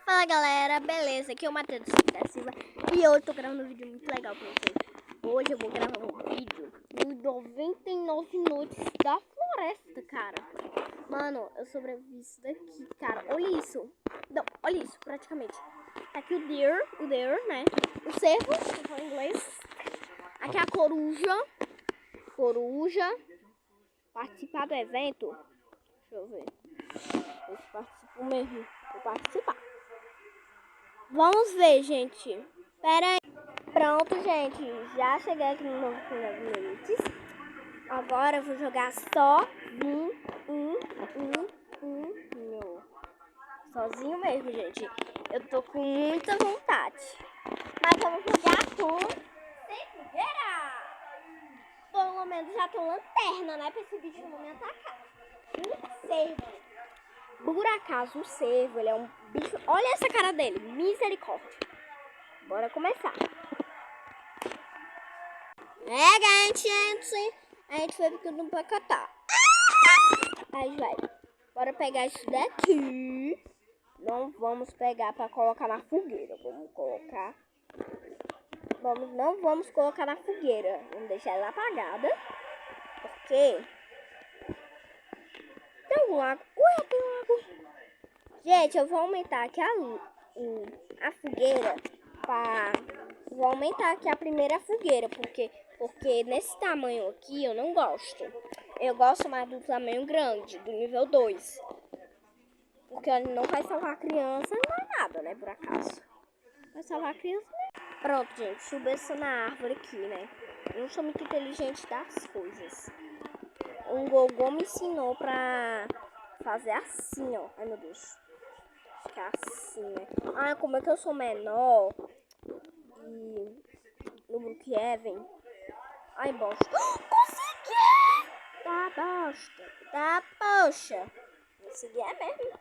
Fala galera, beleza? Aqui é o Matheus da Silva e hoje eu tô gravando um vídeo muito legal pra vocês. Hoje eu vou gravar um vídeo de 99 noites da floresta, cara. Mano, eu sobrevivi isso daqui, cara. Olha isso. Não, olha isso, praticamente. Aqui o deer, né? O cervo, que fala em inglês. Aqui a coruja. Participar do evento. Deixa eu ver. Eu participo mesmo. Vou participar. Vamos ver, gente. Pera aí. Pronto, gente. Já cheguei aqui no novo Minutes. Agora eu vou jogar só sozinho mesmo, gente. Eu tô com muita vontade. Mas eu vou jogar com sem fogueira. Pelo menos já tô lanterna, né? Pra esse bicho não me atacar. Um cervo. Por acaso, o cervo, ele é um bicho... Olha essa cara dele. Misericórdia. Bora começar. Gente. A gente foi ficando no pacotá. Aí vai. Bora pegar isso daqui. Não vamos pegar pra colocar na fogueira. Não vamos colocar na fogueira. Vamos deixar ela apagada. Porque... Tem um lago. Ué, tem um lago. Gente, eu vou aumentar aqui a fogueira. Vou aumentar aqui a primeira fogueira. Porque nesse tamanho aqui eu não gosto. Eu gosto mais do tamanho grande, do nível 2. Porque ele não vai salvar a criança, não é nada, né, por acaso. Vai salvar a criança, né? Pronto, gente, subi essa na árvore aqui, né? Eu não sou muito inteligente das coisas. Um gogô me ensinou pra fazer assim, ó. Ai, meu Deus. Acho que é assim, né? Ah, como é que eu sou menor? E no Brookhaven. Ai, bosta. Consegui! Tá, bosta. Tá, poxa. Consegui é mesmo.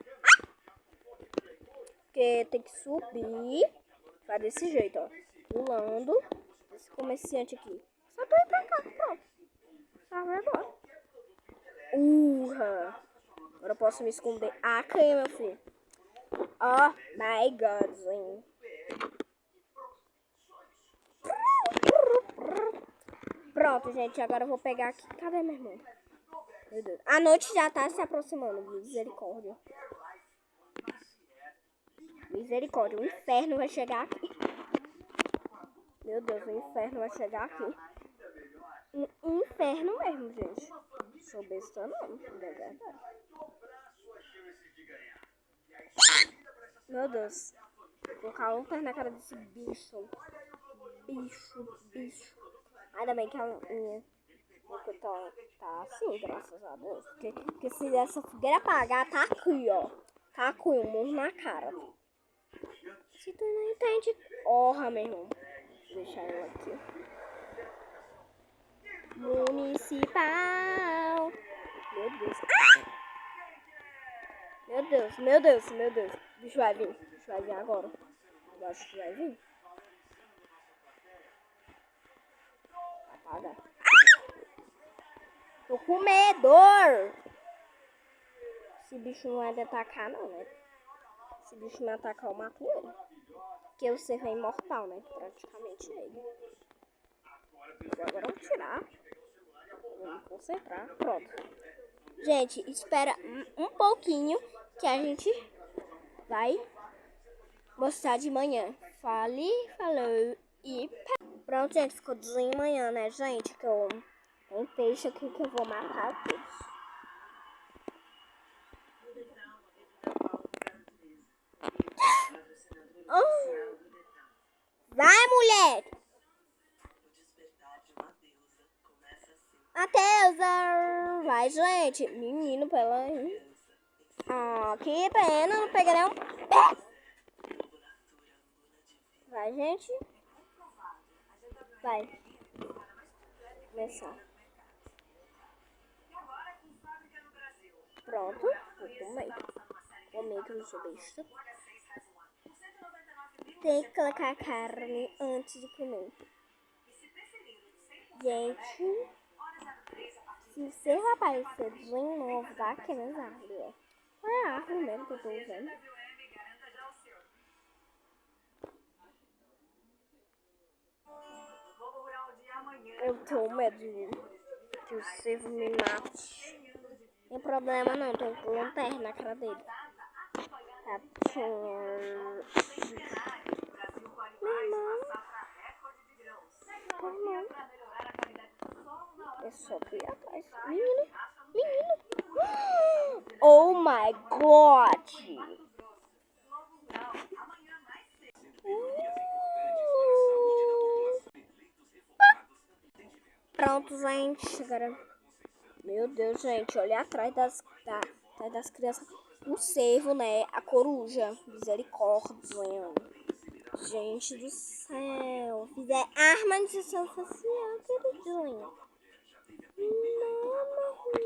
Porque tem que subir. Vai desse jeito, ó. Pulando. Esse comerciante aqui. Só tô indo pra cá, pronto. Tá, vai embora. Agora eu posso me esconder. Ah, canha, meu filho. Oh my god, hein. Pronto, gente. Agora eu vou pegar aqui. Cadê meu irmão? Meu Deus. A noite já tá se aproximando. Misericórdia. Misericórdia. O inferno vai chegar aqui. Meu Deus, o inferno vai chegar aqui. Um inferno mesmo, gente. Sou besta não, é verdade. Meu Deus. Vou colocar um pé na cara desse bicho. Bicho. Ainda bem que a minha tá assim, graças a Deus. Porque se essa fogueira apagar, tá aqui, ó. Tá aqui, um murro na cara. Se tu não entende, honra, meu irmão. Vou deixar eu aqui. Municipal. Meu Deus. Ah! Meu Deus. O bicho vai vir. Agora. Eu acho que vai vir. Apaga. Ah! Tô com medo. Esse bicho não é de atacar, não, né? Se o bicho me atacar, eu mato ele. Porque o cervo é imortal, né? Praticamente ele. Agora vamos tirar. Vamos concentrar. Pronto. Gente, espera um pouquinho que a gente vai mostrar de manhã. Falou e... Pronto, gente. Ficou de manhã, né, gente? Que eu tenho peixe aqui que eu vou matar todos. Vai, mulher! Matheusa! Vai, gente! Menino, pela aí. Ah, que pena, não peguei nenhum pé! Vai, gente. Vai. Começar. Pronto. Eu tomei. Comi que eu não sou besta. Tem que colocar a carne antes de comer. Gente, se você vai aparecer de novo, dá aqui nas árvores. Qual é a árvore mesmo que eu tô usando? Eu tenho medo que o cervo me mate. Não tem problema não, tô com lanterna na cara dele. Ratinho. Meu irmão. É só tu ir atrás. Menino. Oh my God. Pronto, gente. Agora... Meu Deus, gente. Olha atrás das crianças. O cervo, né? A coruja. Misericórdia. Gente do céu. Fizer harmonização facial, queridinho.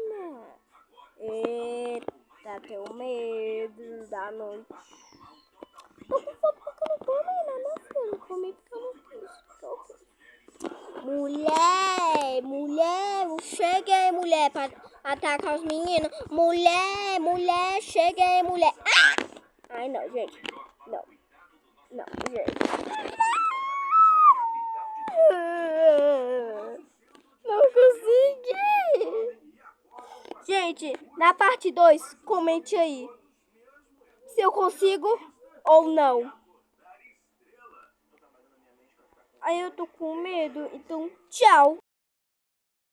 Não. Eita, tenho medo da noite. Tô com fome porque eu não comi, né, meu filho? Não comi porque eu não quis. Mulher, chega aí, mulher, pra atacar os meninos. Mulher, chega aí, mulher. Ah! Ai, não, gente. Não, gente. Não consegui. Gente, na parte 2, comente aí se eu consigo ou não. Aí eu tô com medo, então tchau.